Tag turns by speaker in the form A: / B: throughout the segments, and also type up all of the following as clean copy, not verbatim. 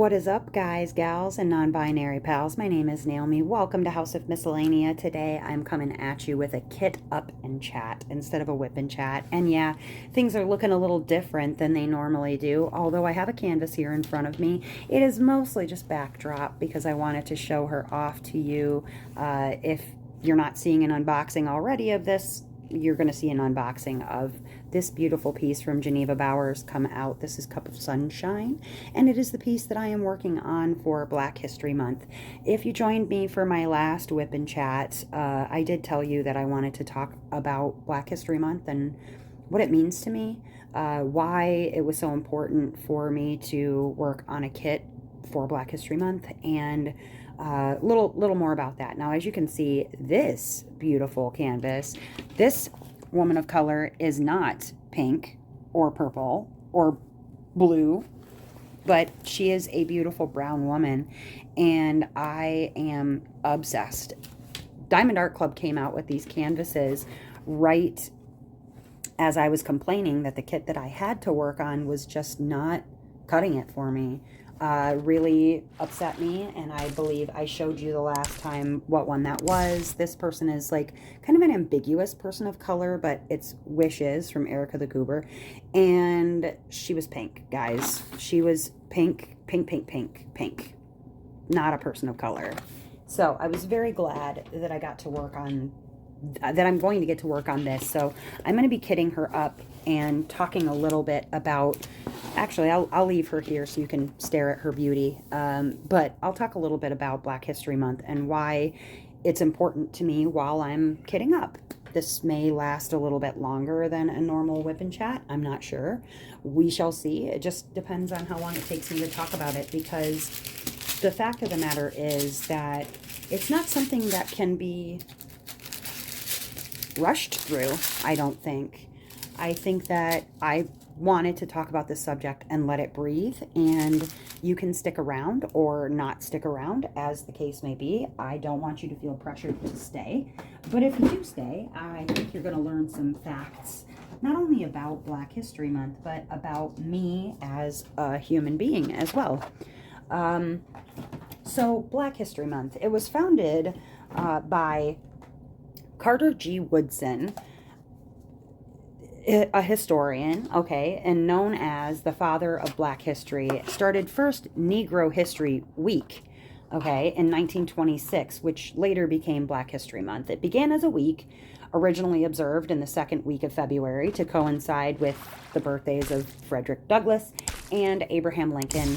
A: What is up, guys, gals, and non-binary pals? My name is Naomi. Welcome to House of Miscellania. Today, I'm coming at you with a kit up and chat instead of a whip and chat. And yeah, things are looking a little different than they normally do. Although I have a canvas here in front of me, it is mostly just backdrop because I wanted to show her off to you. If you're not seeing an unboxing already of this, you're going to see an unboxing of this beautiful piece from Geneva Bowers come out. This is Cup of Sunshine, and it is the piece that I am working on for Black History Month. If you joined me for my last whip and chat, I did tell you that I wanted to talk about Black History Month and what it means to me, why it was so important for me to work on a kit for Black History Month, and little more about that. Now, as you can see, this beautiful canvas, this woman of color is not pink or purple or blue, but she is a beautiful brown woman, and I am obsessed. Diamond Art Club came out with these canvases right as I was complaining that the kit that I had to work on was just not cutting it for me. Really upset me, and I believe I showed you the last time what one that was. This person is like kind of an ambiguous person of color, but it's Wishes from Erica the Goober, and she was pink, guys. She was pink, pink, pink, pink, pink. Not a person of color. So I was very glad that I got to work on that. I'm going to get to work on this. So I'm going to be kitting her up and talking a little bit about, actually I'll leave her here so you can stare at her beauty, but I'll talk a little bit about Black History Month and why it's important to me while I'm kitting up. This may last a little bit longer than a normal whip and chat. I'm not sure. We shall see. It just depends on how long it takes me to talk about it, because the fact of the matter is that it's not something that can be rushed through, I don't think. I think that I wanted to talk about this subject and let it breathe, and you can stick around or not stick around, as the case may be. I don't want you to feel pressured to stay, but if you do stay, I think you're going to learn some facts, not only about Black History Month, but about me as a human being as well. So Black History Month, it was founded by Carter G. Woodson, a historian, okay, and known as the father of Black history. Started first Negro History Week, okay, in 1926, which later became Black History Month. It began as a week, originally observed in the second week of February to coincide with the birthdays of Frederick Douglass and Abraham Lincoln,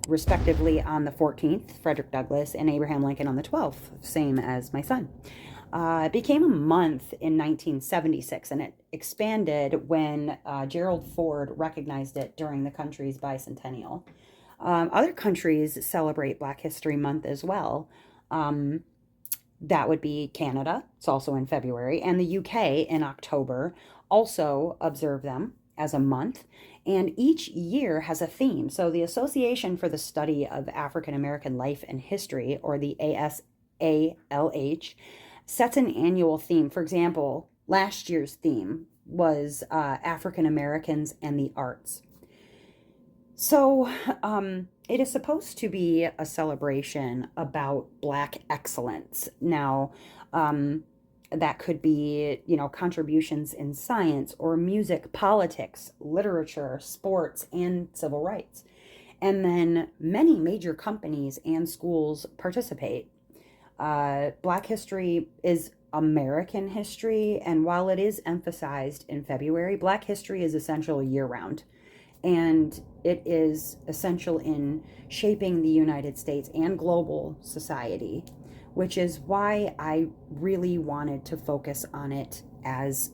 A: respectively on the 14th, Frederick Douglass, and Abraham Lincoln on the 12th, same as my son. It became a month in 1976, and it expanded when Gerald Ford recognized it during the country's bicentennial. Other countries celebrate Black History Month as well. That would be Canada. It's also in February, and the UK in October also observe them as a month, and each year has a theme. So the Association for the Study of African American Life and History, or the ASALH, sets an annual theme. For example, last year's theme was African Americans and the arts. So it is supposed to be a celebration about Black excellence. Now, that could be, contributions in science or music, politics, literature, sports, and civil rights. And then many major companies and schools participate. Black history is American history, and while it is emphasized in February, Black history is essential year-round, and it is essential in shaping the United States and global society, which is why I really wanted to focus on it as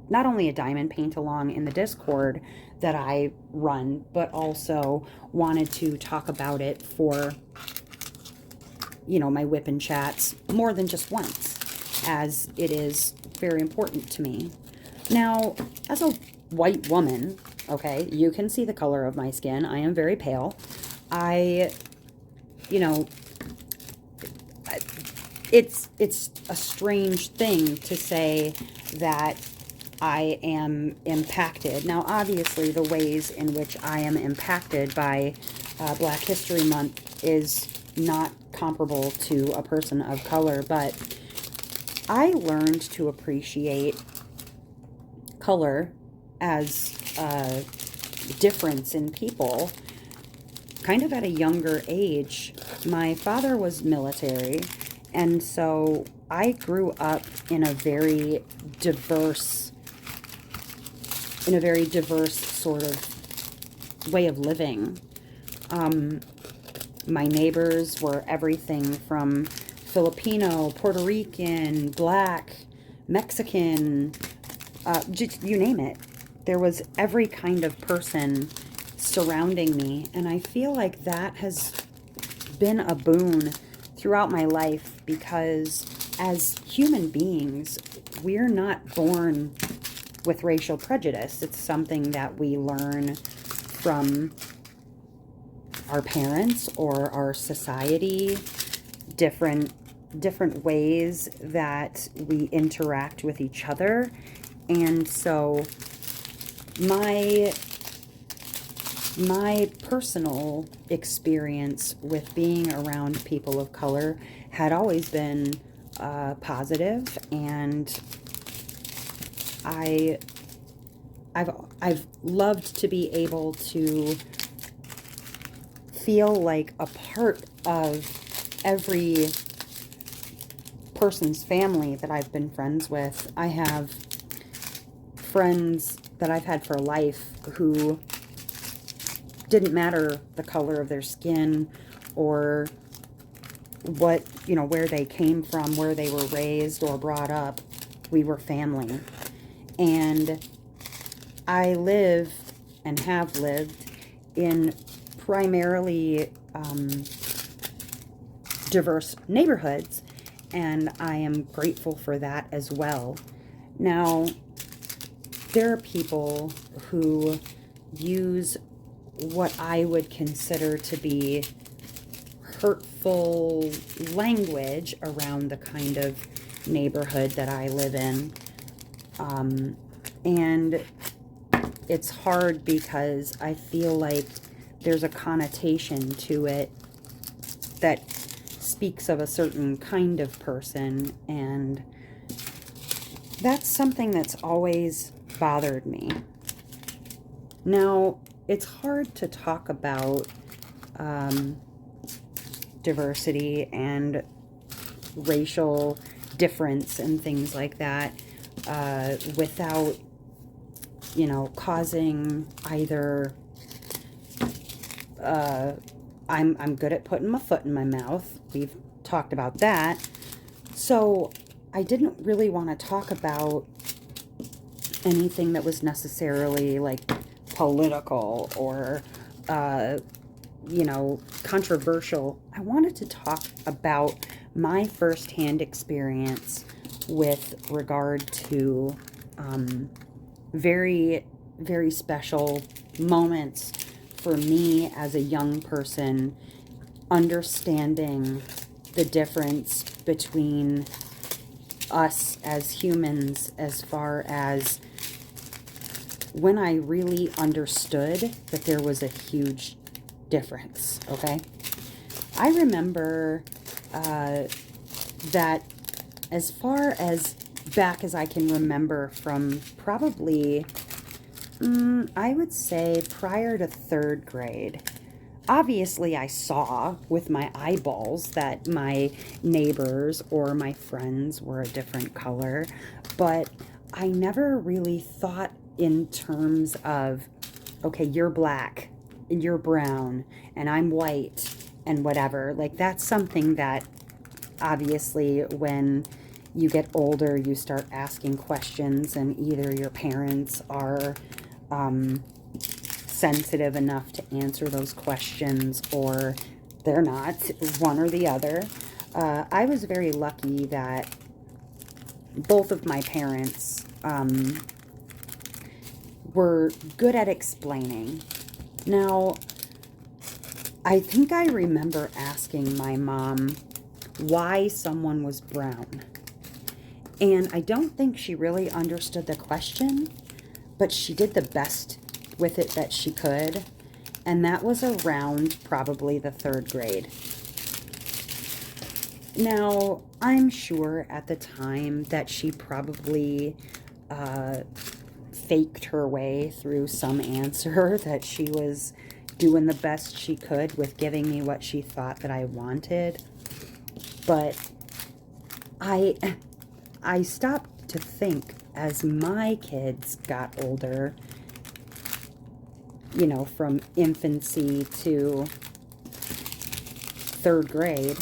A: not only a diamond paint along in the Discord that I run, but also wanted to talk about it for my whip and chats more than just once, as it is very important to me. Now, as a white woman, okay, you can see the color of my skin. I am very pale. It's a strange thing to say that I am impacted. Now, obviously, the ways in which I am impacted by Black History Month is not comparable to a person of color, but I learned to appreciate color as a difference in people kind of at a younger age. My father was military, and so I grew up in a very diverse sort of way of living. My neighbors were everything from Filipino, Puerto Rican, Black, Mexican, just you name it. There was every kind of person surrounding me, and I feel like that has been a boon throughout my life, because as human beings, we're not born with racial prejudice. It's something that we learn from our parents or our society, different ways that we interact with each other. And so my personal experience with being around people of color had always been positive, and I've loved to be able to feel like a part of every person's family that I've been friends with. I have friends that I've had for life who didn't matter the color of their skin or what, where they came from, where they were raised or brought up. We were family. And I live and have lived in primarily diverse neighborhoods, and I am grateful for that as well. Now, there are people who use what I would consider to be hurtful language around the kind of neighborhood that I live in. And it's hard because I feel like there's a connotation to it that speaks of a certain kind of person, and that's something that's always bothered me. Now, it's hard to talk about diversity and racial difference and things like that without, causing either I'm good at putting my foot in my mouth. We've talked about that. So I didn't really want to talk about anything that was necessarily like political or, controversial. I wanted to talk about my firsthand experience with regard to very, very special moments for me as a young person, understanding the difference between us as humans, as far as when I really understood that there was a huge difference, okay? I remember that as far as back as I can remember, from probably, I would say prior to 3rd grade, obviously I saw with my eyeballs that my neighbors or my friends were a different color, but I never really thought in terms of, okay, you're black, and you're brown, and I'm white, and whatever. Like, that's something that obviously when you get older, you start asking questions, and either your parents are sensitive enough to answer those questions, or they're not, one or the other. I was very lucky that both of my parents were good at explaining. Now, I think I remember asking my mom why someone was brown. And I don't think she really understood the question, but she did the best with it that she could. And that was around probably the 3rd grade. Now, I'm sure at the time that she probably faked her way through some answer, that she was doing the best she could with giving me what she thought that I wanted. But I stopped to think, as my kids got older, you know, from infancy to 3rd grade,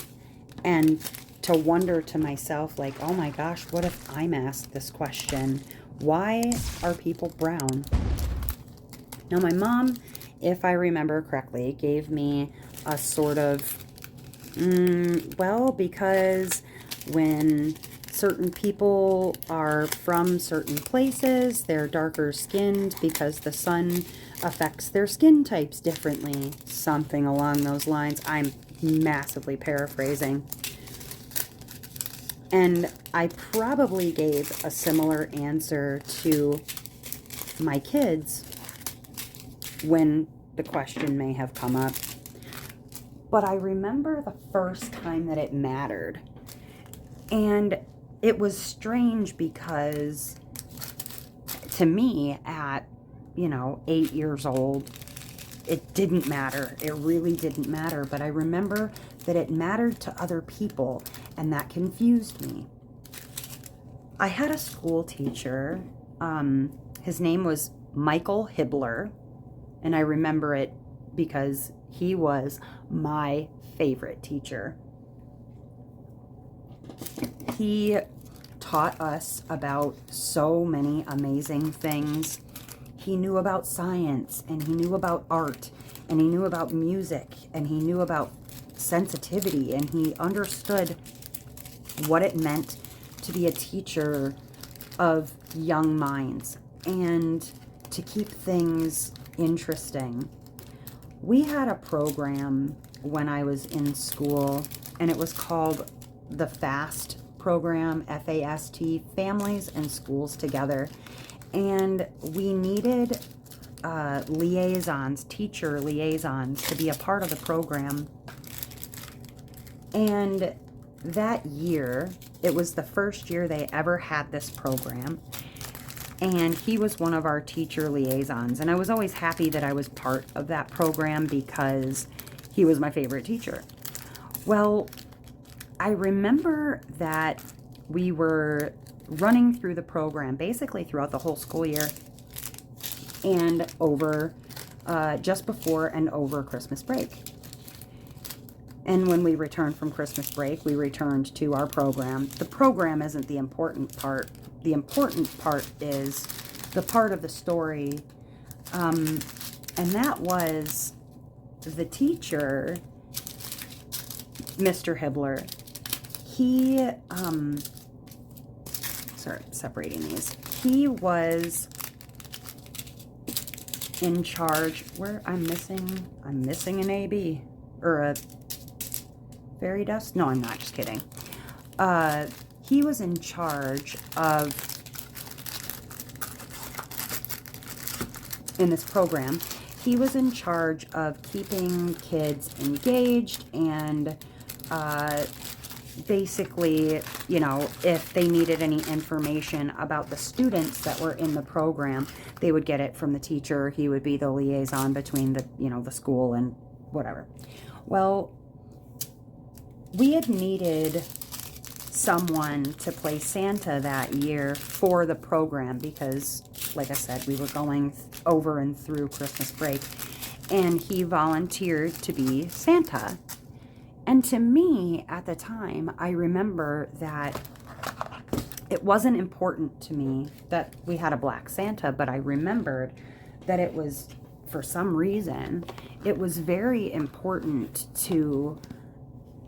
A: and to wonder to myself, like, oh my gosh, what if I'm asked this question? Why are people brown? Now, my mom, if I remember correctly, gave me a sort of, well, because when certain people are from certain places, they're darker skinned because the sun affects their skin types differently. Something along those lines. I'm massively paraphrasing. And I probably gave a similar answer to my kids when the question may have come up. But I remember the first time that it mattered. And it was strange because to me, at, 8 years old, it didn't matter. It really didn't matter. But I remember that it mattered to other people, and that confused me. I had a school teacher. His name was Michael Hibbler, and I remember it because he was my favorite teacher. He taught us about so many amazing things. He knew about science, and he knew about art, and he knew about music, and he knew about sensitivity, and he understood what it meant to be a teacher of young minds and to keep things interesting. We had a program when I was in school, and it was called the FAST program, F-A-S-T, Families and Schools Together. And we needed liaisons, teacher liaisons, to be a part of the program. And that year, it was the first year they ever had this program. And he was one of our teacher liaisons. And I was always happy that I was part of that program because he was my favorite teacher. Well, I remember that we were running through the program basically throughout the whole school year and over just before and over Christmas break. And when we returned from Christmas break, we returned to our program. The program isn't the important part. The important part is the part of the story. And that was the teacher, Mr. Hibbler. He, separating these. He was in charge, I'm missing an AB, or a fairy dust? No, I'm not, just kidding. He was in charge of, in this program, he was in charge of keeping kids engaged and basically, if they needed any information about the students that were in the program, they would get it from the teacher. He would be the liaison between the, the school and whatever. Well, we had needed someone to play Santa that year for the program because, like I said, we were going over and through Christmas break, and he volunteered to be Santa. And to me, at the time, I remember that it wasn't important to me that we had a black Santa, but I remembered that it was, for some reason, it was very important to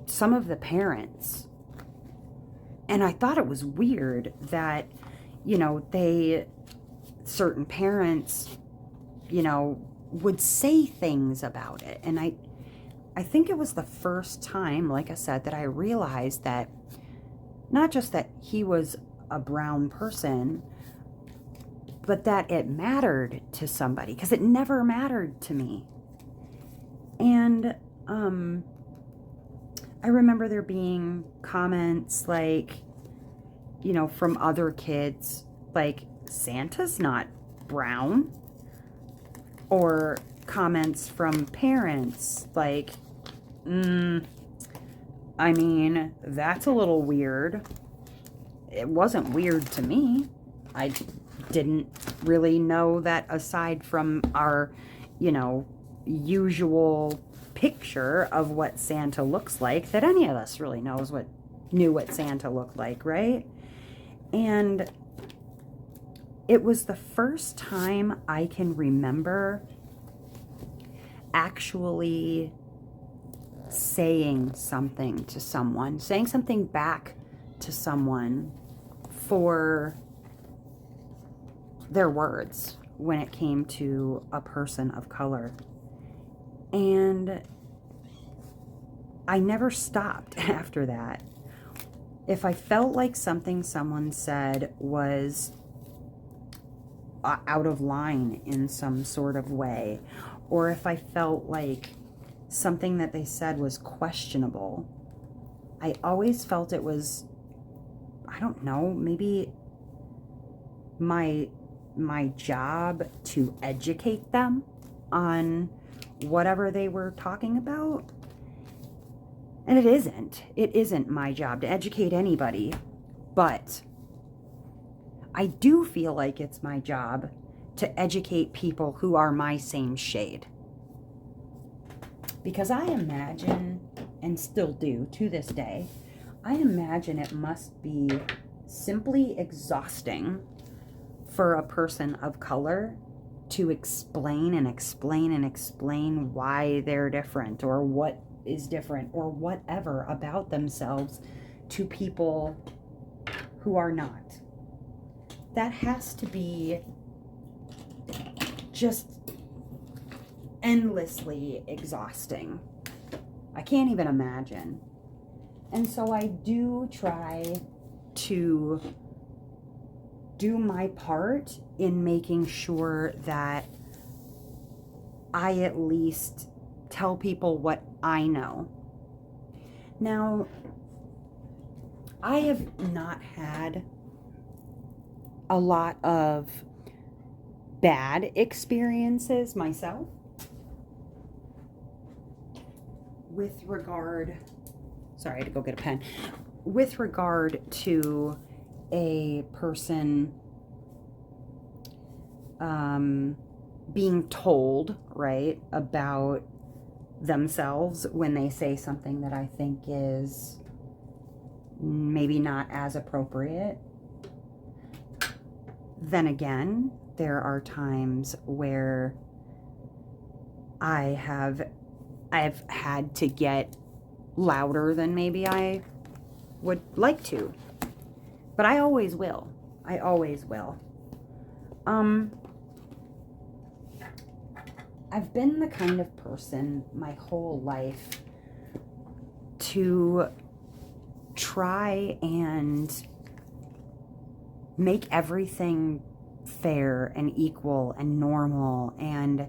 A: some of the parents. And I thought it was weird that, certain parents, would say things about it. And I think it was the first time, like I said, that I realized that not just that he was a brown person, but that it mattered to somebody, because it never mattered to me. And I remember there being comments like, you know, from other kids, like, Santa's not brown. Or comments from parents like, I mean, that's a little weird. It wasn't weird to me. I didn't really know that aside from our, you know, usual picture of what Santa looks like, that any of us really knew what Santa looked like, right? And it was the first time I can remember actually saying something to someone, saying something back to someone for their words when it came to a person of color. And I never stopped after that. If I felt like something someone said was out of line in some sort of way, or if I felt like something that they said was questionable, I always felt it was, I don't know, maybe my job to educate them on whatever they were talking about. And it isn't my job to educate anybody, but I do feel like it's my job to educate people who are my same shade. Because I imagine, and still do to this day, I imagine it must be simply exhausting for a person of color to explain and explain and explain why they're different or what is different or whatever about themselves to people who are not. That has to be just endlessly exhausting. I can't even imagine. And so I do try to do my part in making sure that I at least tell people what I know. Now, I have not had a lot of bad experiences myself with regard, sorry, I had to go get a pen, with regard to a person being told, right, about themselves when they say something that I think is maybe not as appropriate. Then again, there are times where I've had to get louder than maybe I would like to. But I always will. I always will. I've been the kind of person my whole life to try and make everything fair and equal and normal, and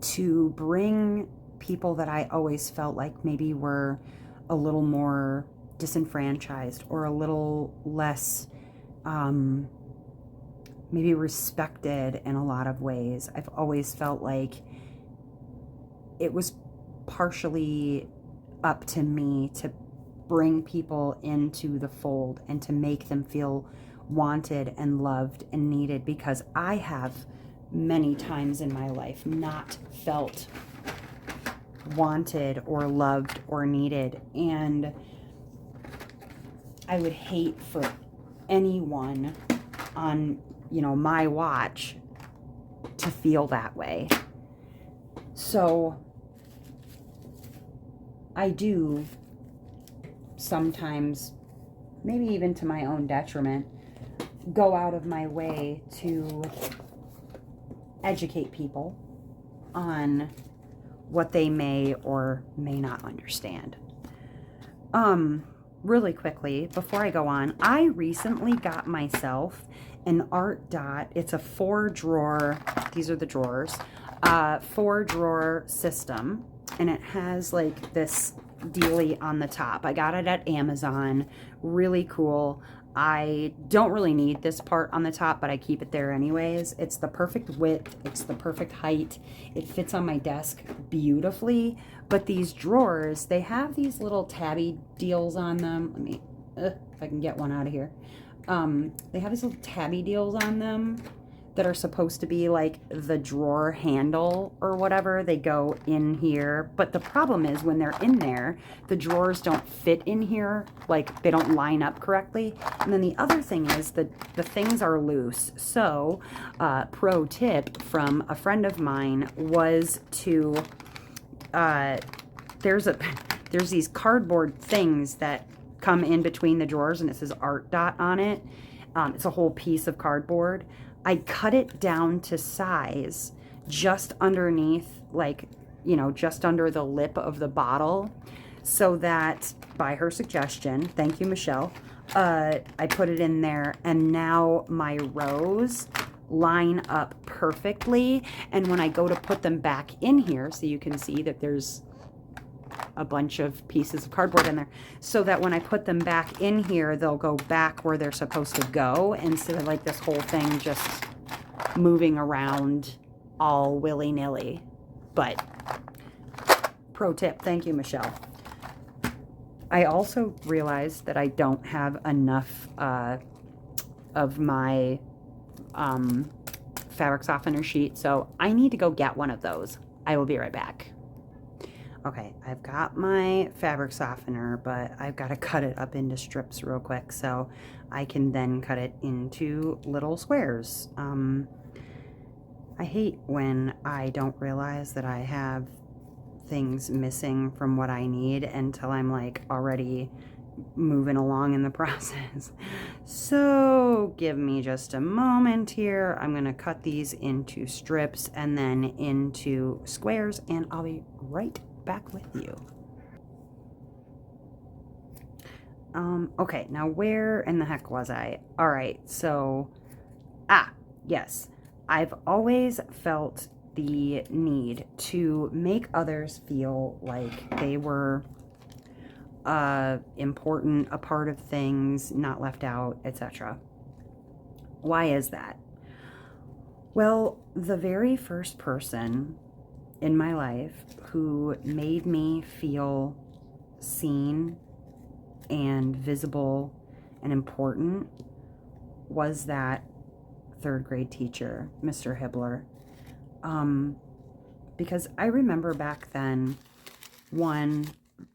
A: to bring people that I always felt like maybe were a little more disenfranchised or a little less maybe respected in a lot of ways. I've always felt like it was partially up to me to bring people into the fold and to make them feel wanted and loved and needed, because I have many times in my life not felt wanted or loved or needed, and I would hate for anyone on, you know, my watch to feel that way. So I do sometimes, maybe even to my own detriment, go out of my way to educate people on what they may or may not understand. Really quickly, before I go on, I recently got myself an art dot. It's a 4-drawer, these are the drawers, 4-drawer system and it has like this dealie on the top. I got it at Amazon. Really cool. I don't really need this part on the top, but I keep it there anyways. It's the perfect width. It's the perfect height. It fits on my desk beautifully. But these drawers, they have these little tabby deals on them. Let me, if I can get one out of here. They have these little tabby deals on them that are supposed to be like the drawer handle or whatever. They go in here, but the problem is when they're in there, the drawers don't fit in here, like they don't line up correctly. And then the other thing is that the things are loose. So pro tip from a friend of mine was to there's these cardboard things that come in between the drawers, and it says art dot on it. It's a whole piece of cardboard. I cut it down to size just underneath, like, you know, just under the lip of the bottle, so that by her suggestion, thank you, Michelle, I put it in there, and now my rows line up perfectly. And when I go to put them back in here, so you can see that there's a bunch of pieces of cardboard in there, so that when I put them back in here, they'll go back where they're supposed to go, instead of like this whole thing just moving around all willy-nilly. But pro tip, thank you, Michelle. I also realized that I don't have enough of my fabric softener sheet, so I need to go get one of those. I will be right back. Okay, I've got my fabric softener, but I've got to cut it up into strips real quick so I can then cut it into little squares. I hate when I don't realize that I have things missing from what I need until I'm like already moving along in the process. So give me just a moment here. I'm going to cut these into strips and then into squares, and I'll be right back with you. Okay, now where in the heck was I? All right, so, yes, I've always felt the need to make others feel like they were important, a part of things, not left out, etc. Why is that? Well, the very first person in my life who made me feel seen and visible and important was that third grade teacher, Mr. Hibbler. Because I remember back then, one,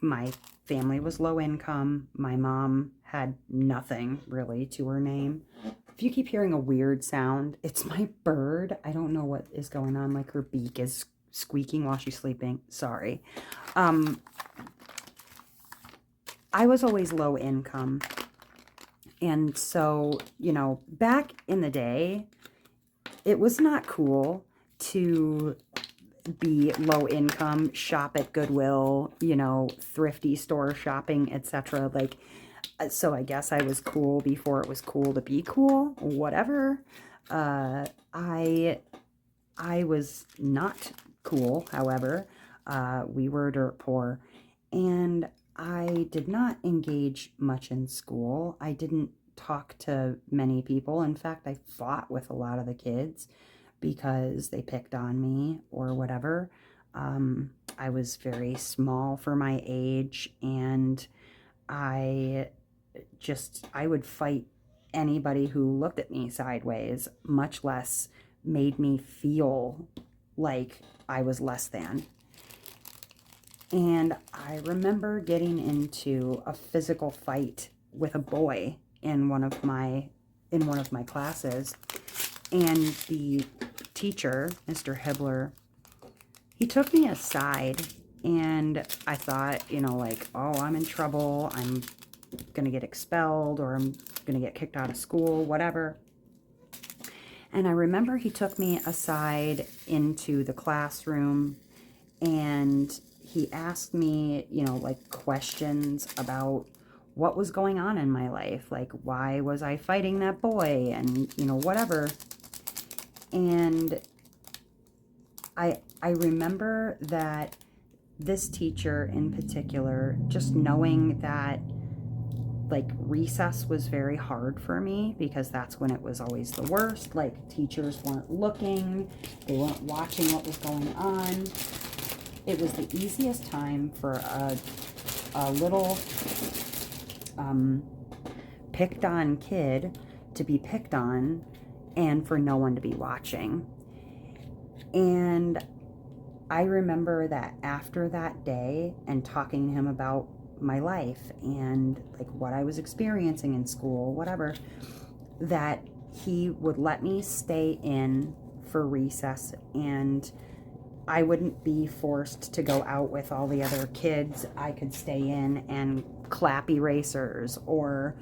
A: my family was low income. My mom had nothing really to her name. If you keep hearing a weird sound, it's my bird. I don't know what is going on, like her beak is squeaking while she's sleeping. Sorry. I was always low income. And so, you know, back in the day, it was not cool to be low income, shop at Goodwill, you know, thrifty store shopping, etc. Like, so I guess I was cool before it was cool to be cool, whatever. I was not cool, however. We were dirt poor, and I did not engage much in school. I didn't talk to many people. In fact, I fought with a lot of the kids because they picked on me or whatever. I was very small for my age, and I would fight anybody who looked at me sideways, much less made me feel like I was less than. And I remember getting into a physical fight with a boy in one of my classes, and the teacher, Mr. Hibbler, he took me aside, and I thought, you know, like, oh, I'm in trouble, I'm gonna get expelled, or I'm gonna get kicked out of school, whatever. And I remember he took me aside into the classroom, and he asked me, you know, like, questions about what was going on in my life. Like, why was I fighting that boy? And, you know, whatever. And I remember that this teacher in particular, just knowing that like recess was very hard for me because that's when it was always the worst. Like teachers weren't looking, they weren't watching what was going on. It was the easiest time for a little picked on kid to be picked on and for no one to be watching. And I remember that after that day and talking to him about my life and like what I was experiencing in school, whatever, that he would let me stay in for recess and I wouldn't be forced to go out with all the other kids. I could stay in and clap erasers or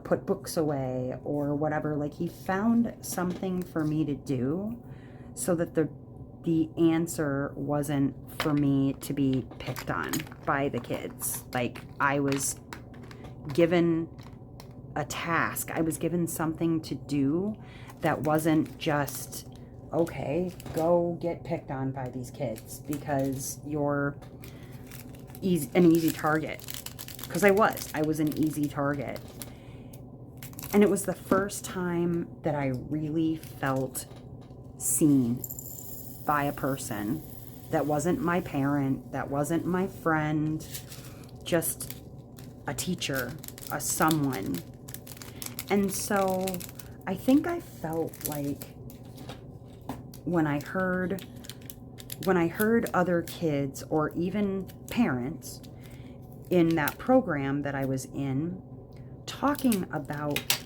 A: put books away or whatever. Like he found something for me to do so that the answer wasn't for me to be picked on by the kids. Like I was given a task. I was given something to do that wasn't just, okay, go get picked on by these kids because you're an easy target. Because I was an easy target. And it was the first time that I really felt seen by a person that wasn't my parent, that wasn't my friend, just a teacher, a someone. And so I think I felt like when I heard other kids or even parents in that program that I was in talking about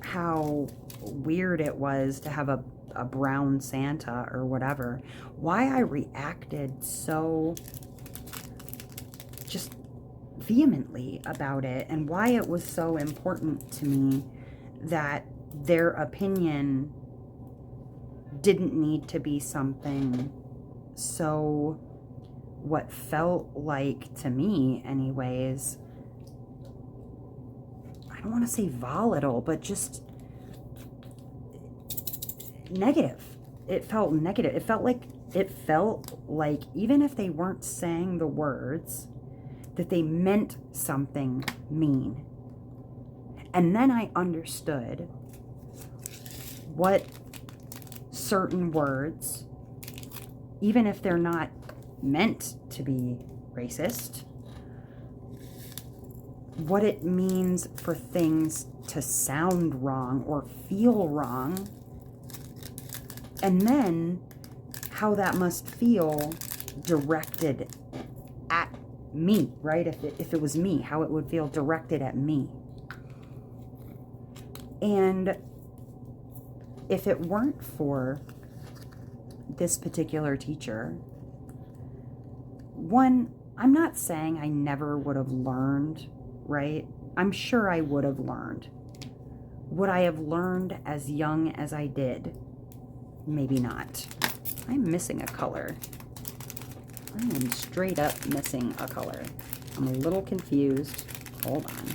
A: how weird it was to have a brown Santa or whatever, why I reacted so just vehemently about it and why it was so important to me that their opinion didn't need to be something so, what felt like to me anyways, I don't want to say volatile, but just negative. It felt negative. It felt like even if they weren't saying the words, that they meant something mean. And then I understood what certain words, even if they're not meant to be racist, what it means for things to sound wrong or feel wrong, and then how that must feel directed at me, right? If it was me, how it would feel directed at me. And if it weren't for this particular teacher, one, I'm not saying I never would have learned, right? I'm sure I would have learned. Would I have learned as young as I did? Maybe not. I'm missing a color. I am straight up missing a color. I'm a little confused. Hold on.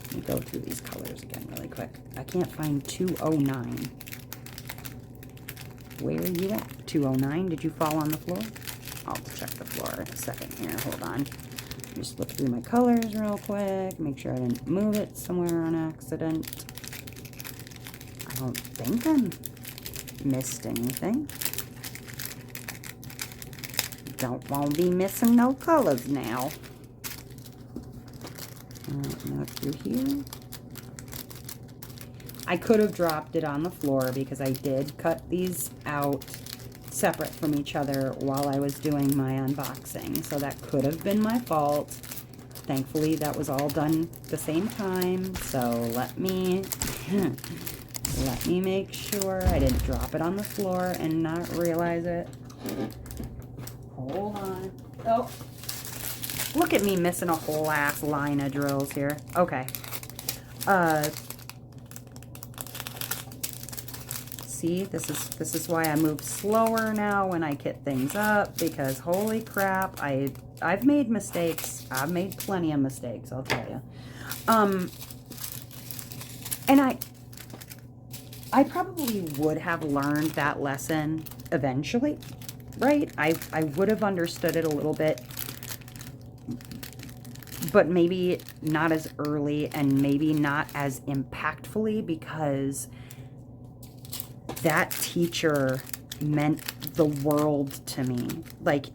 A: Let me go through these colors again really quick. I can't find 209. Where are you at? 209? Did you fall on the floor? I'll check the floor in a second here. Hold on. Just look through my colors real quick. Make sure I didn't move it somewhere on accident. I don't think I missed anything. Don't want to be missing no colors now. Now through here. I could have dropped it on the floor because I did cut these out separate from each other while I was doing my unboxing. So that could have been my fault. Thankfully, that was all done at the same time. So let me make sure I didn't drop it on the floor and not realize it. Hold on. Oh, look at me missing a whole ass line of drills here. Okay. See, this is why I move slower now when I kit things up, because holy crap, I've made mistakes. I've made plenty of mistakes, I'll tell you. And I probably would have learned that lesson eventually, right? I would have understood it a little bit, but maybe not as early and maybe not as impactfully, because that teacher meant the world to me. Like,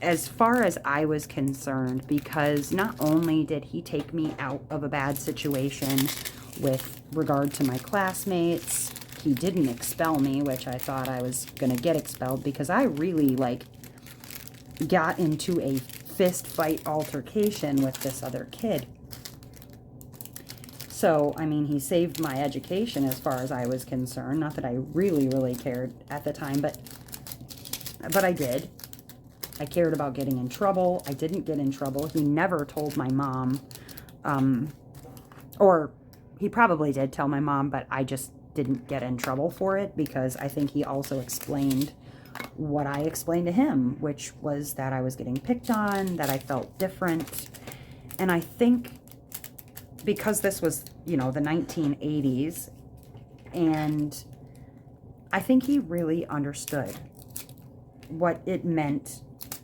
A: as far as I was concerned, because not only did he take me out of a bad situation with regard to my classmates, he didn't expel me, which I thought I was going to get expelled, because I really, like, got into a fist fight altercation with this other kid. So, I mean, he saved my education as far as I was concerned. Not that I really, really cared at the time, but I did. I cared about getting in trouble. I didn't get in trouble. He never told my mom, or he probably did tell my mom, but I just didn't get in trouble for it, because I think he also explained what I explained to him, which was that I was getting picked on, that I felt different. And I think because this was, you know, the 1980s, and I think he really understood what it meant,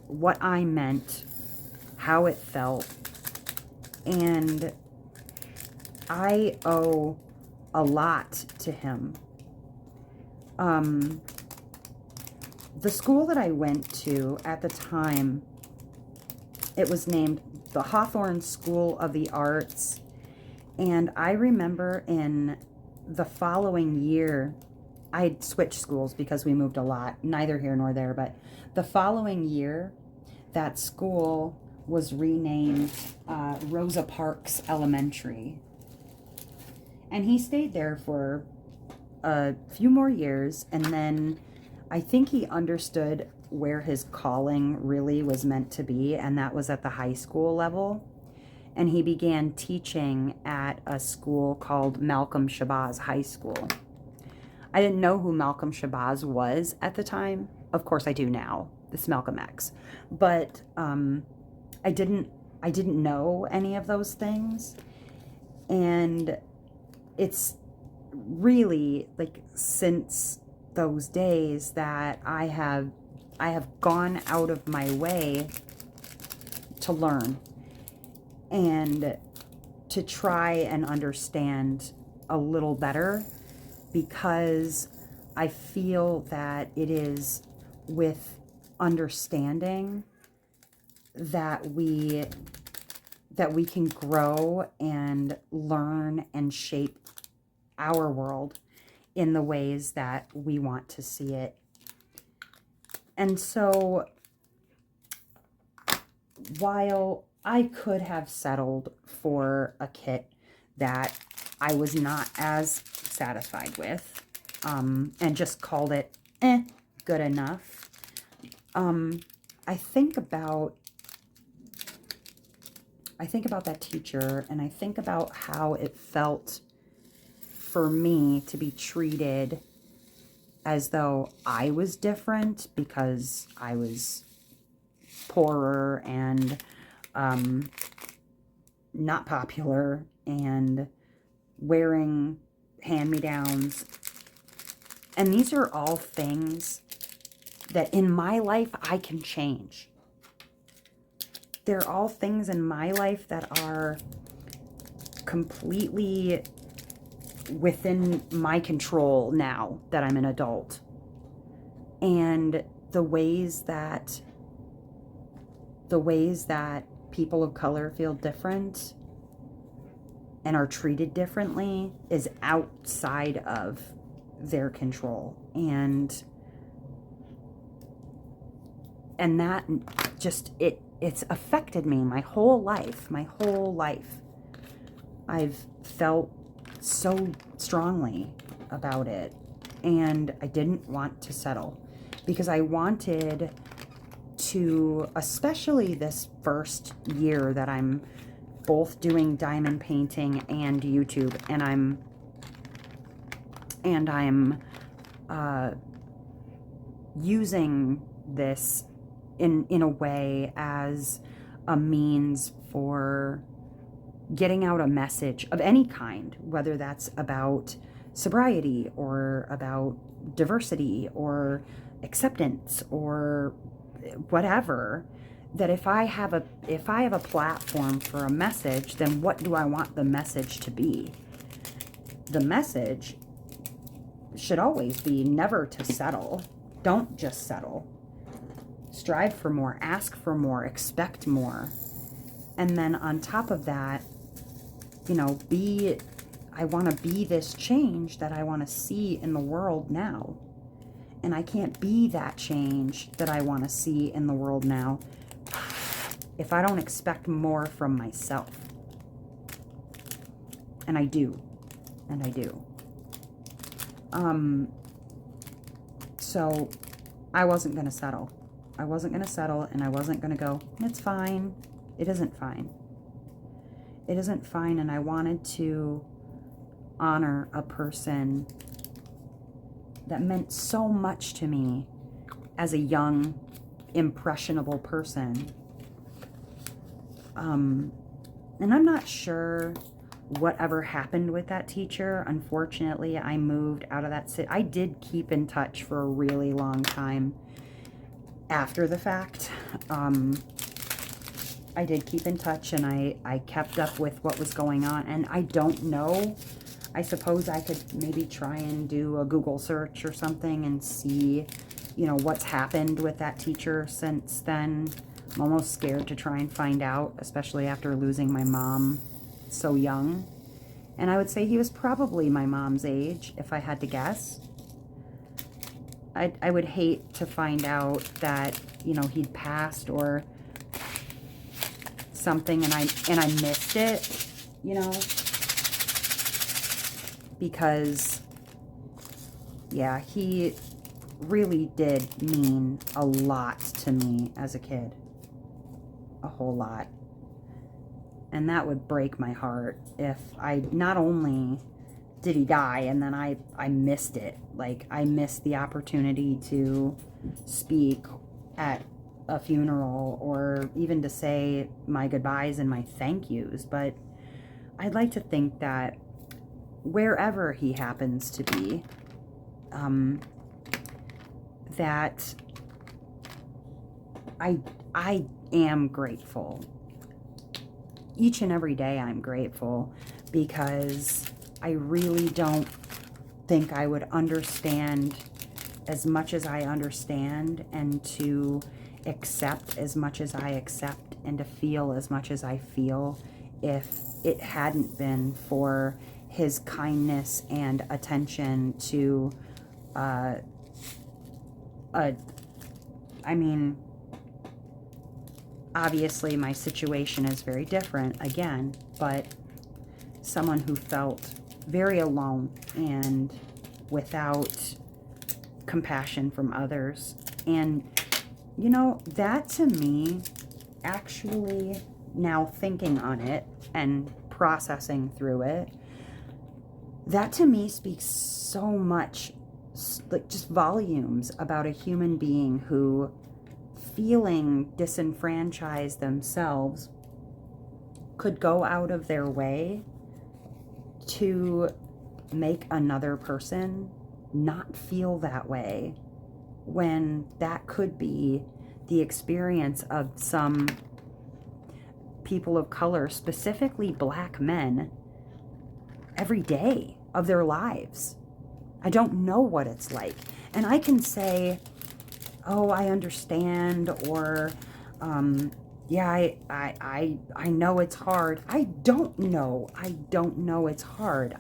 A: what I meant, how it felt, and I owe a lot to him. The school that I went to at the time, it was named the Hawthorne School of the Arts, and I remember in the following year, I had switched schools because we moved a lot, neither here nor there, but the following year, that school was renamed Rosa Parks Elementary. And he stayed there for a few more years, and then I think he understood where his calling really was meant to be, and that was at the high school level. And he began teaching at a school called Malcolm Shabazz High School. I didn't know who Malcolm Shabazz was at the time. Of course I do now. This Malcolm X. But I didn't know any of those things. And it's really, like, since those days that I have gone out of my way to learn and to try and understand a little better, because I feel that it is with understanding that we can grow and learn and shape our world in the ways that we want to see it. And so, while I could have settled for a kit that I was not as satisfied with, and just called it good enough, I think about that teacher, and I think about how it felt for me to be treated as though I was different because I was poorer and not popular and wearing hand-me-downs. And these are all things that in my life I can change. They're all things in my life that are completely within my control now that I'm an adult. And the ways that people of color feel different and are treated differently is outside of their control. And that just, it's affected me my whole life. I've felt so strongly about it, and I didn't want to settle, because I wanted to, especially this first year that I'm both doing diamond painting and YouTube, and I'm using this in a way as a means for getting out a message of any kind, whether that's about sobriety or about diversity or acceptance or whatever, that if I have a platform for a message, then what do I want the message to be? The message should always be never to settle. Don't just settle. Strive for more, ask for more, expect more. And then on top of that, you know, I want to be this change that I want to see in the world now. And I can't be that change that I want to see in the world now if I don't expect more from myself. And I do. And I do. So I wasn't going to settle. I wasn't going to settle, and I wasn't going to go, it's fine. It isn't fine. It isn't fine, and I wanted to honor a person that meant so much to me as a young, impressionable person. And I'm not sure whatever happened with that teacher. Unfortunately, I moved out of that city. I did keep in touch for a really long time after the fact. I did keep in touch, and I kept up with what was going on. And I don't know. I suppose I could maybe try and do a Google search or something and see, you know, what's happened with that teacher since then. I'm almost scared to try and find out, especially after losing my mom so young. And I would say he was probably my mom's age, if I had to guess. I would hate to find out that, you know, he'd passed or something and I missed it, you know, because yeah, he really did mean a lot to me as a kid. A whole lot. And that would break my heart if I, not only did he die and then I missed it. Like, I missed the opportunity to speak at a funeral or even to say my goodbyes and my thank yous. But I'd like to think that wherever he happens to be, that I am grateful. Each and every day I'm grateful, because I really don't think I would understand as much as I understand, and to accept as much as I accept, and to feel as much as I feel, if it hadn't been for his kindness and attention to, I mean, obviously my situation is very different again, but someone who felt very alone and without compassion from others. And, you know, that to me, actually, now thinking on it and processing through it, that to me speaks so much, like just volumes about a human being who, feeling disenfranchised themselves, could go out of their way to make another person not feel that way, when that could be the experience of some people of color, specifically black men, every day of their lives. I don't know what it's like. And I can say, oh, I understand, or yeah, I know it's hard. I don't know it's hard.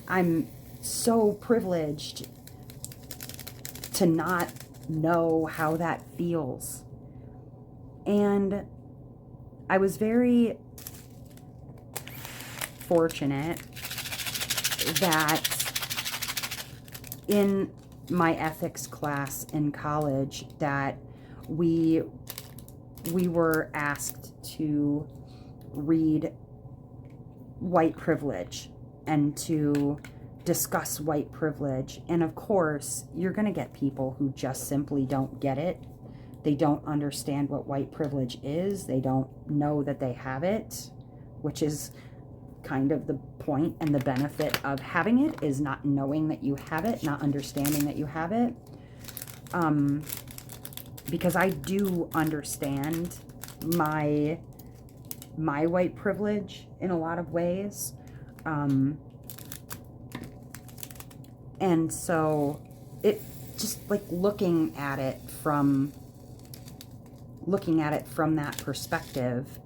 A: I'm so privileged to not know how that feels. And I was very fortunate that in my ethics class in college, that we were asked to read white privilege and to discuss white privilege. And of course, you're going to get people who just simply don't get it. They don't understand what white privilege is. They don't know that they have it, which is kind of the point and the benefit of having it, is not knowing that you have it, not understanding that you have it. Because I do understand my white privilege in a lot of ways. And so it just like looking at it from that perspective,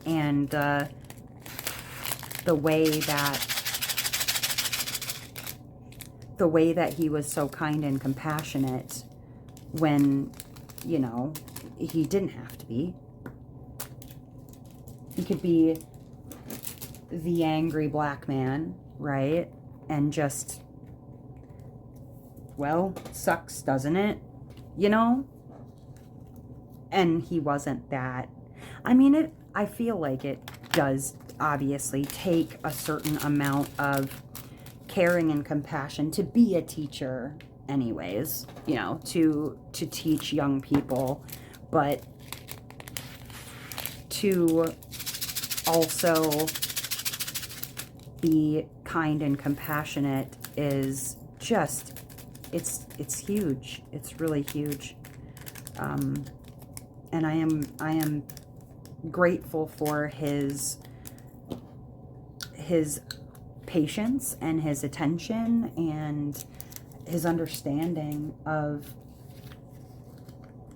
A: and the way that he was so kind and compassionate when, you know, he didn't have to be. He could be the angry black man, right? And just, well, sucks, doesn't it? You know? And he wasn't that. I mean, I feel like it does obviously take a certain amount of caring and compassion to be a teacher anyways, you know, to teach young people, but to also be kind and compassionate is just, it's huge. It's really huge. And I am grateful for his patience and his attention and his understanding of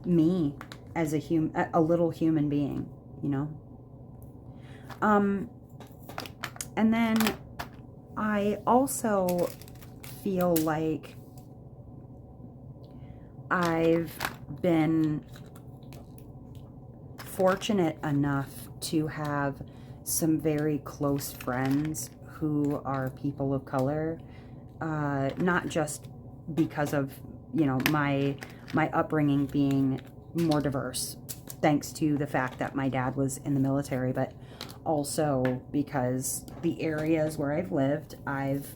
A: me as a little human being, you know. And then I also feel like I've been fortunate enough to have some very close friends who are people of color, not just because of, you know, my upbringing being more diverse, thanks to the fact that my dad was in the military, but also because the areas where I've lived, I've,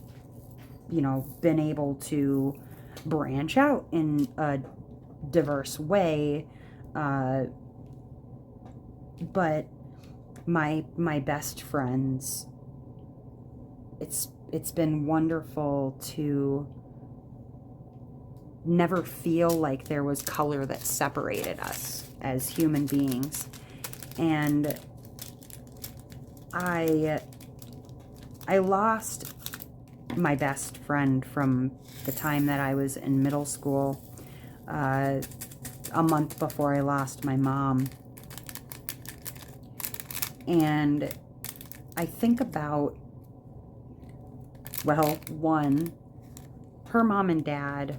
A: you know, been able to branch out in a diverse way, but my best friends, it's been wonderful to never feel like there was color that separated us as human beings. And I lost my best friend from the time that I was in middle school, a month before I lost my mom. And I think about, well, one, her mom and dad,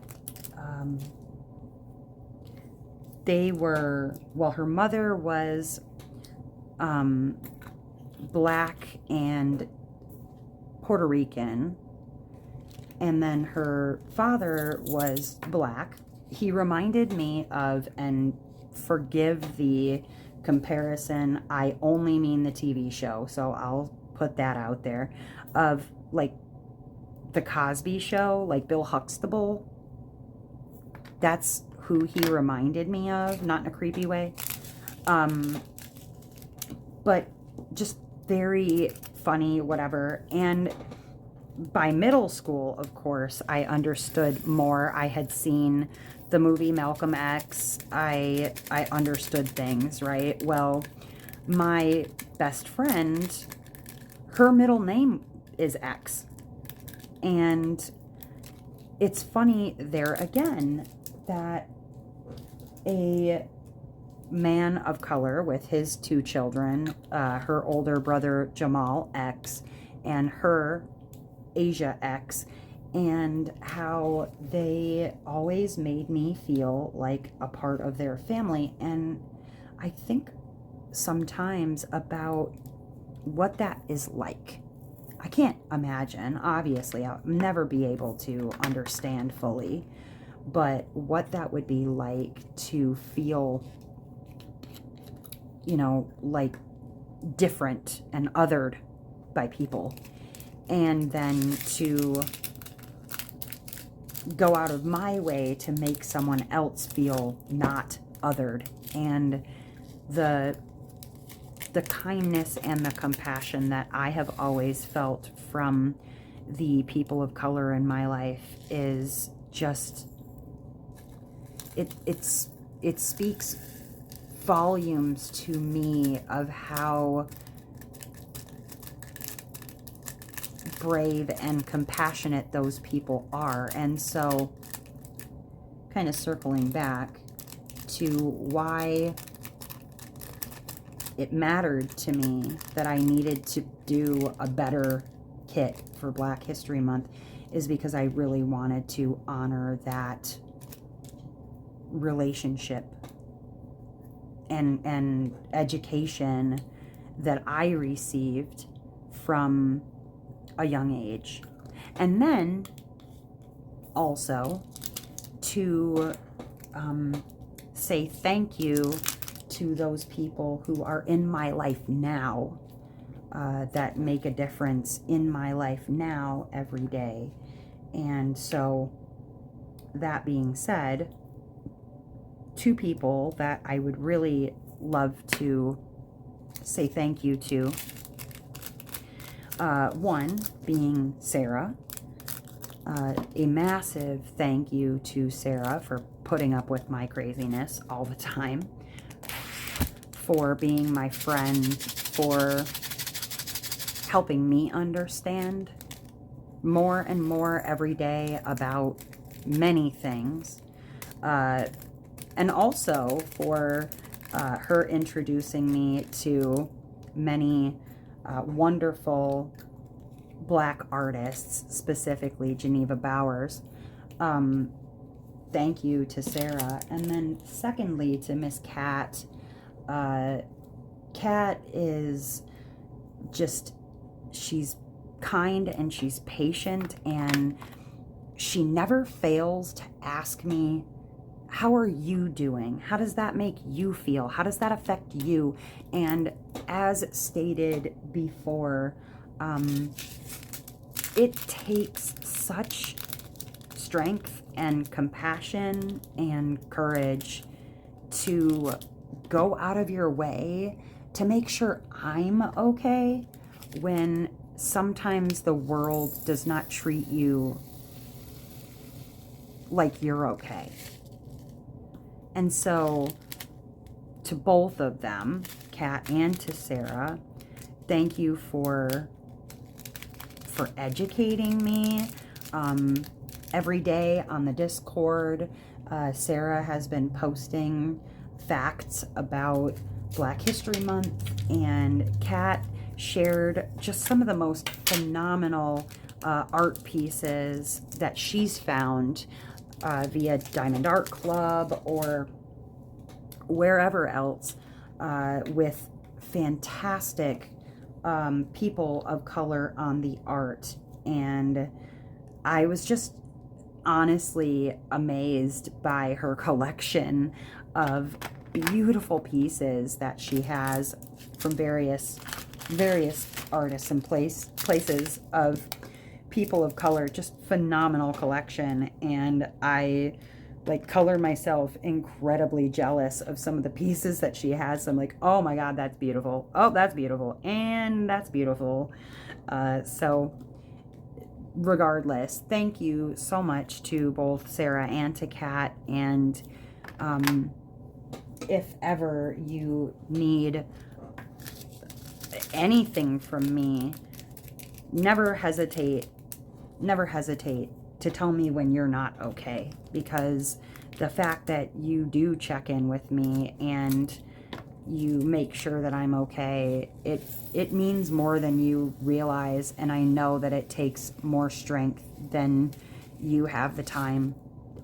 A: they were, well, her mother was black and Puerto Rican, and then her father was black. He reminded me of, and forgive the comparison, I only mean the TV show, so I'll put that out there, of like the Cosby Show, like Bill Huxtable. That's who he reminded me of, not in a creepy way, but just very funny, whatever. And by middle school, of course, I understood more. I had seen the movie Malcolm X. I understood things, right? Well, my best friend, her middle name is X. And it's funny there again that a man of color with his two children, her older brother Jamal X and her Asia X, and how they always made me feel like a part of their family. And I think sometimes about what that is like. I can't imagine, obviously, I'll never be able to understand fully, but what that would be like to feel, you know, like different and othered by people, and then to go out of my way to make someone else feel not othered. And the the kindness and the compassion that I have always felt from the people of color in my life is just, it speaks volumes to me of how brave and compassionate those people are. And so, kind of circling back to why it mattered to me that I needed to do a better kit for Black History Month is because I really wanted to honor that relationship and education that I received from a young age. And then also to say thank you to those people who are in my life now, that make a difference in my life now every day. And so, that being said, two people that I would really love to say thank you to. One being Sarah. A massive thank you to Sarah for putting up with my craziness all the time, for being my friend, for helping me understand more and more every day about many things, and also for her introducing me to many wonderful Black artists, specifically Geneva Bowers. Thank you to Sarah. And then secondly to Miss Kat. Kat is just, she's kind and she's patient, and she never fails to ask me, how are you doing? How does that make you feel? How does that affect you? And as stated before, it takes such strength and compassion and courage to go out of your way to make sure I'm okay when sometimes the world does not treat you like you're okay. And so, to both of them, Kat and to Sarah, thank you for educating me. Every day on the Discord, Sarah has been posting facts about Black History Month, and Kat shared just some of the most phenomenal art pieces that she's found via Diamond Art Club or wherever else, with fantastic people of color on the art. And I was just honestly amazed by her collection of beautiful pieces that she has from various artists and places of people of color. Just phenomenal collection. And I color myself incredibly jealous of some of the pieces that she has. I'm like, oh my God, that's beautiful. Oh, that's beautiful. And that's beautiful. So regardless, thank you so much to both Sarah and to Kat. And if ever you need anything from me, never hesitate to tell me when you're not okay, because the fact that you do check in with me and you make sure that I'm okay, it means more than you realize. And I know that it takes more strength than you have the time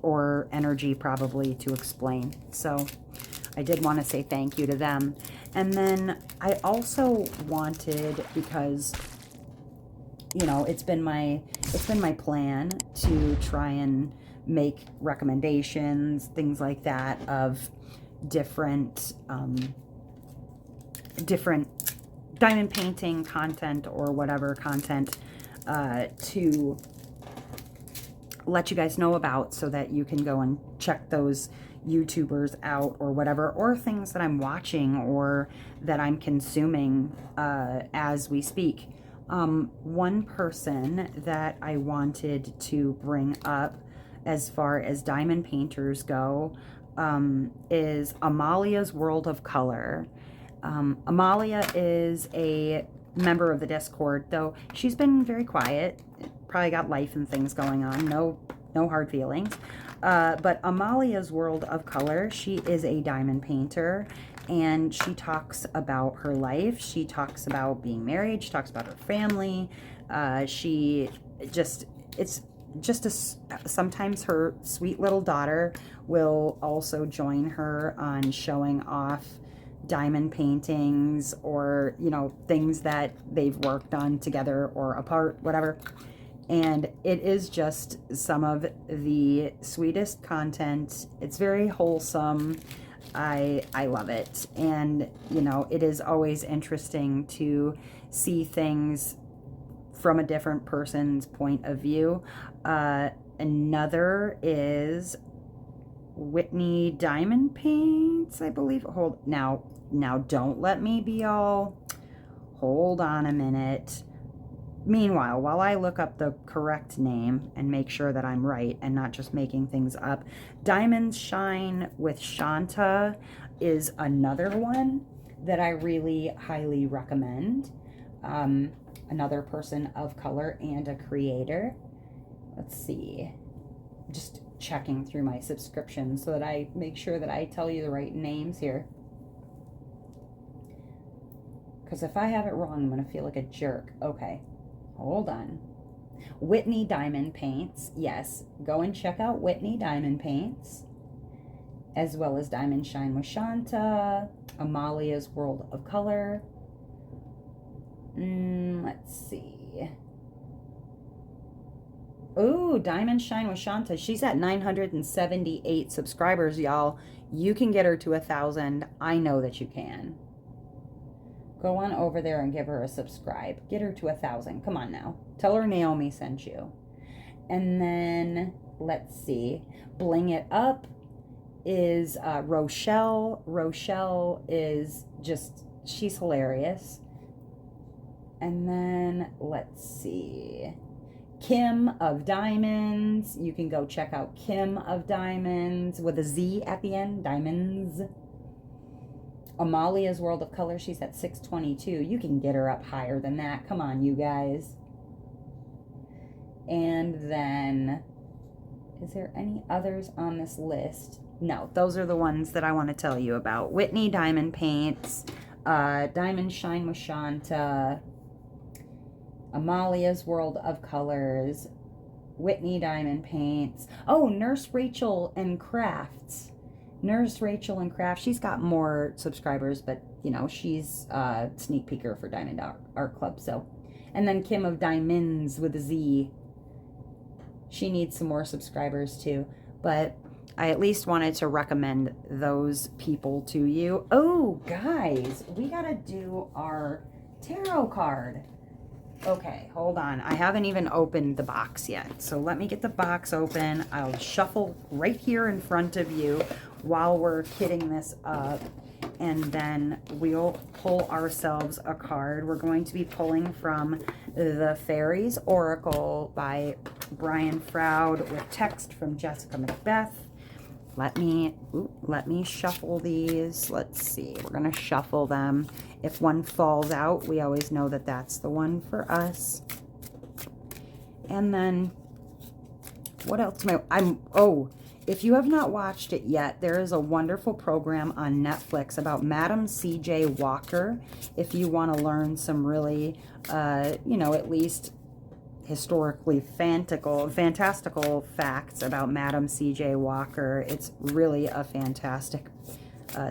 A: or energy probably to explain. So I did want to say thank you to them. And then I also wanted, because it's been my plan to try and make recommendations, things like that, of different diamond painting content or whatever content to let you guys know about, so that you can go and check those YouTubers out or whatever, or things that I'm watching or that I'm consuming as we speak. One person that I wanted to bring up as far as diamond painters go is Amalia's World of Color. Amalia is a member of the Discord, though she's been very quiet. Probably got life and things going on. No hard feelings. But Amalia's World of Color, she is a diamond painter, and she talks about her life. She talks about being married. She talks about her family. Sometimes her sweet little daughter will also join her on showing off diamond paintings or, you know, things that they've worked on together or apart, whatever. And it is just some of the sweetest content. It's very wholesome. I love it. And, you know, it is always interesting to see things from a different person's point of view. Another is Whitney Diamond Paints, I believe. Now don't let me be all, hold on a minute. Meanwhile, while I look up the correct name and make sure that I'm right and not just making things up, Diamonds Shine with Shanta is another one that I really highly recommend. Another person of color and a creator. Let's see. Just checking through my subscriptions so that I make sure that I tell you the right names here. Because if I have it wrong, I'm going to feel like a jerk. Okay. Hold on. Whitney Diamond Paints. Yes, go and check out Whitney Diamond Paints, as well as Diamond Shine with Shanta, Amalia's World of Color. Let's see. Ooh, Diamond Shine with Shanta. She's at 978 subscribers, y'all. You can get her to 1,000. I know that you can. Go on over there and give her a subscribe. Get her to 1,000. Come on now. Tell her Naomi sent you. And then, let's see. Bling It Up is Rochelle. Rochelle is just, she's hilarious. And then, let's see. Kim of Diamonds. You can go check out Kim of Diamonds with a Z at the end. Diamonds. Amalia's World of Color, she's at 622. You can get her up higher than that. Come on, you guys. And then, is there any others on this list? No, those are the ones that I want to tell you about. Whitney Diamond Paints, Diamond Shine with Shanta, Amalia's World of Colors, Whitney Diamond Paints. Oh, Nurse Rachel and Crafts. Nurse Rachel and Craft, she's got more subscribers, but, you know, she's a sneak peeker for Diamond Art Club, so. And then Kim of Diamonds with a Z. She needs some more subscribers, too. But I at least wanted to recommend those people to you. Oh, guys, we got to do our tarot card. Okay, hold on. I haven't even opened the box yet. So let me get the box open. I'll shuffle right here in front of you while we're kitting this up. And then we'll pull ourselves a card. We're going to be pulling from The Fairies Oracle by Brian Froud with text from Jessica Macbeth. Let me shuffle these. Let's see. We're going to shuffle them. If one falls out, we always know that that's the one for us. And then, what else? If you have not watched it yet, there is a wonderful program on Netflix about Madam C.J. Walker. If you want to learn some really, at least historically fantastical facts about Madam C.J. Walker. It's really a fantastic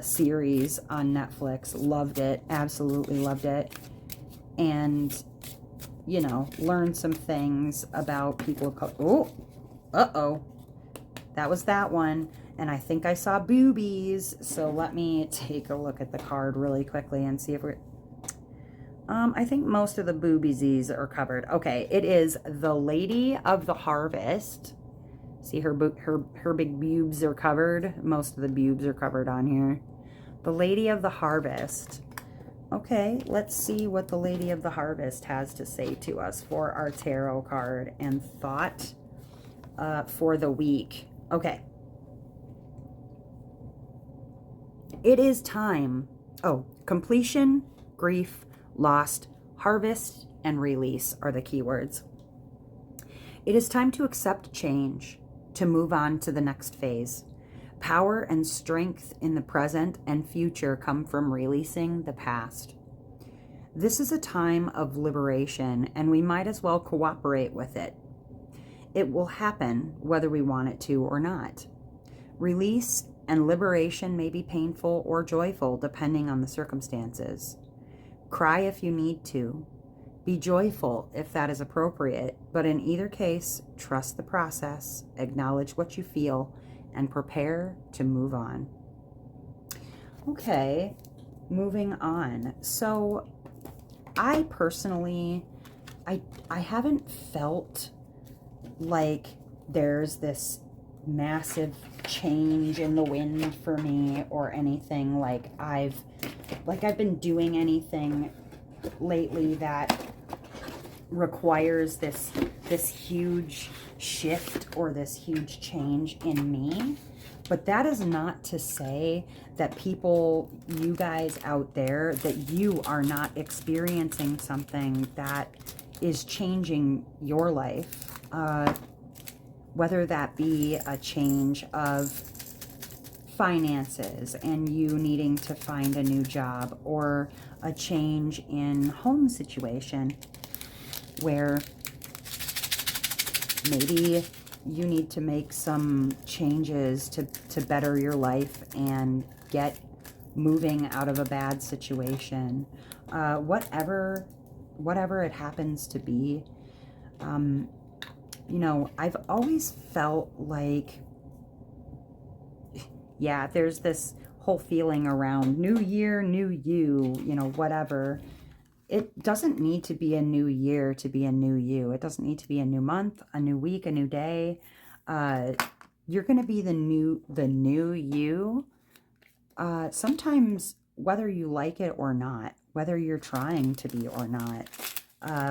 A: series on Netflix. Loved it. Absolutely loved it. And, learn some things about people of color. Oh, uh-oh. That was that one. And I think I saw boobies. So let me take a look at the card really quickly and see if we're... I think most of the boobiesies are covered. Okay, it is the Lady of the Harvest. See, her big bubes are covered. Most of the bubes are covered on here. The Lady of the Harvest. Okay, let's see what the Lady of the Harvest has to say to us for our tarot card and thought for the week. Okay. It is time. Oh, completion, grief, lost, harvest, and release are the keywords. It is time to accept change, to move on to the next phase. Power and strength in the present and future come from releasing the past. This is a time of liberation, and we might as well cooperate with it. It will happen whether we want it to or not. Release and liberation may be painful or joyful depending on the circumstances. Cry if you need to. Be joyful if that is appropriate, but in either case, trust the process, acknowledge what you feel, and prepare to move on. Okay, moving on. So I personally, I haven't felt like there's this massive change in the wind for me or anything. Like I've been doing anything lately that requires this huge shift or this huge change in me. But that is not to say that people, you guys out there, that you are not experiencing something that is changing your life. Whether that be a change of finances and you needing to find a new job, or a change in home situation where maybe you need to make some changes to better your life and get moving out of a bad situation. Whatever it happens to be, you know, I've always felt like, yeah, there's this whole feeling around new year, new you, you know, whatever. It doesn't need to be a new year to be a new you. It doesn't need to be a new month, a new week, a new day. You're going to be the new you. Sometimes, whether you like it or not, whether you're trying to be or not,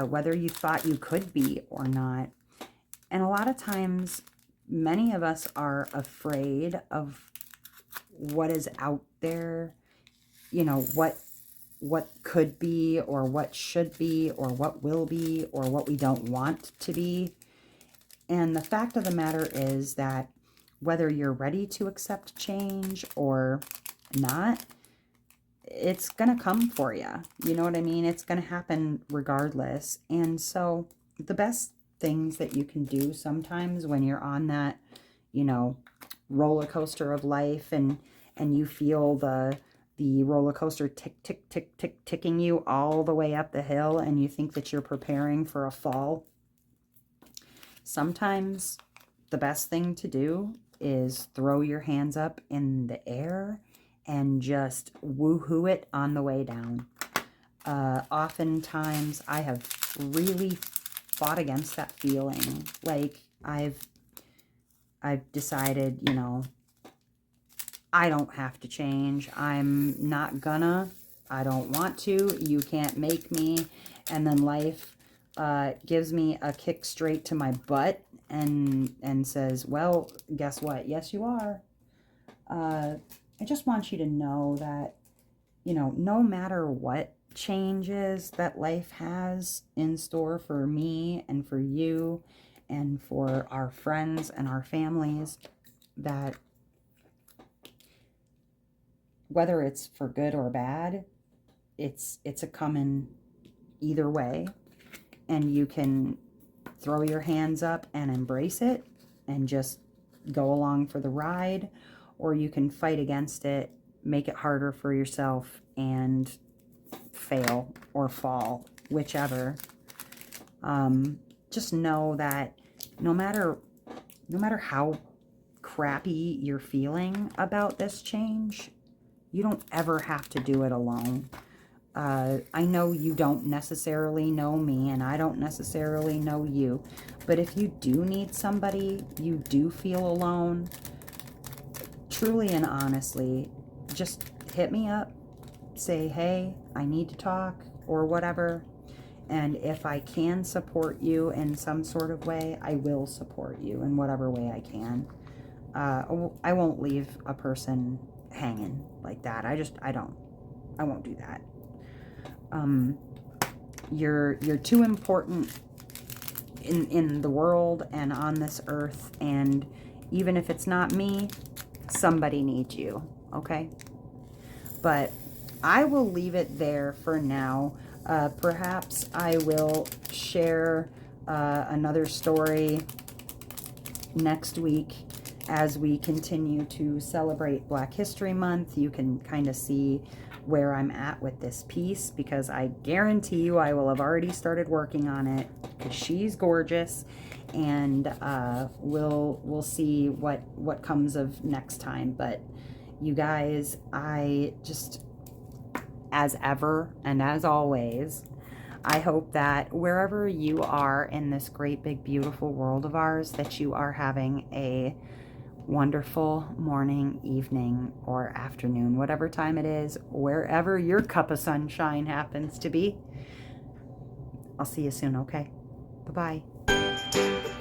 A: whether you thought you could be or not. And a lot of times, many of us are afraid of what is out there, you know, what could be, or what should be, or what will be, or what we don't want to be. And the fact of the matter is that whether you're ready to accept change or not, it's going to come for you. You know what I mean? It's going to happen regardless. And so the best things that you can do sometimes when you're on that, you know, roller coaster of life, and you feel the roller coaster ticking you all the way up the hill, and you think that you're preparing for a fall. Sometimes the best thing to do is throw your hands up in the air and just woohoo it on the way down. Oftentimes I have really fought against that feeling. Like I've decided, you know, I don't have to change. I'm not gonna. I don't want to. You can't make me. And then life gives me a kick straight to my butt and says, well, guess what? Yes, you are. I just want you to know that, you know, no matter what changes that life has in store for me and for you and for our friends and our families, that whether it's for good or bad, it's a coming either way. And you can throw your hands up and embrace it and just go along for the ride, or you can fight against it, make it harder for yourself, and fail or fall, whichever. Just know that no matter how crappy you're feeling about this change, you don't ever have to do it alone. I know you don't necessarily know me, and I don't necessarily know you, but if you do need somebody, you do feel alone, truly and honestly, just hit me up, say, hey, I need to talk, or whatever. And if I can support you in some sort of way, I will support you in whatever way I can. I won't leave a person hanging like that. I won't do that. You're too important in the world and on this earth, and even if it's not me, somebody needs you, okay? But I will leave it there for now. Perhaps I will share another story next week as we continue to celebrate Black History Month. You can kind of see where I'm at with this piece, because I guarantee you I will have already started working on it, because she's gorgeous, and we'll see what comes of next time. But you guys, I just, as ever and as always, I hope that wherever you are in this great big beautiful world of ours, that you are having a wonderful morning, evening, or afternoon, whatever time it is, wherever your cup of sunshine happens to be. I'll see you soon, okay? Bye-bye.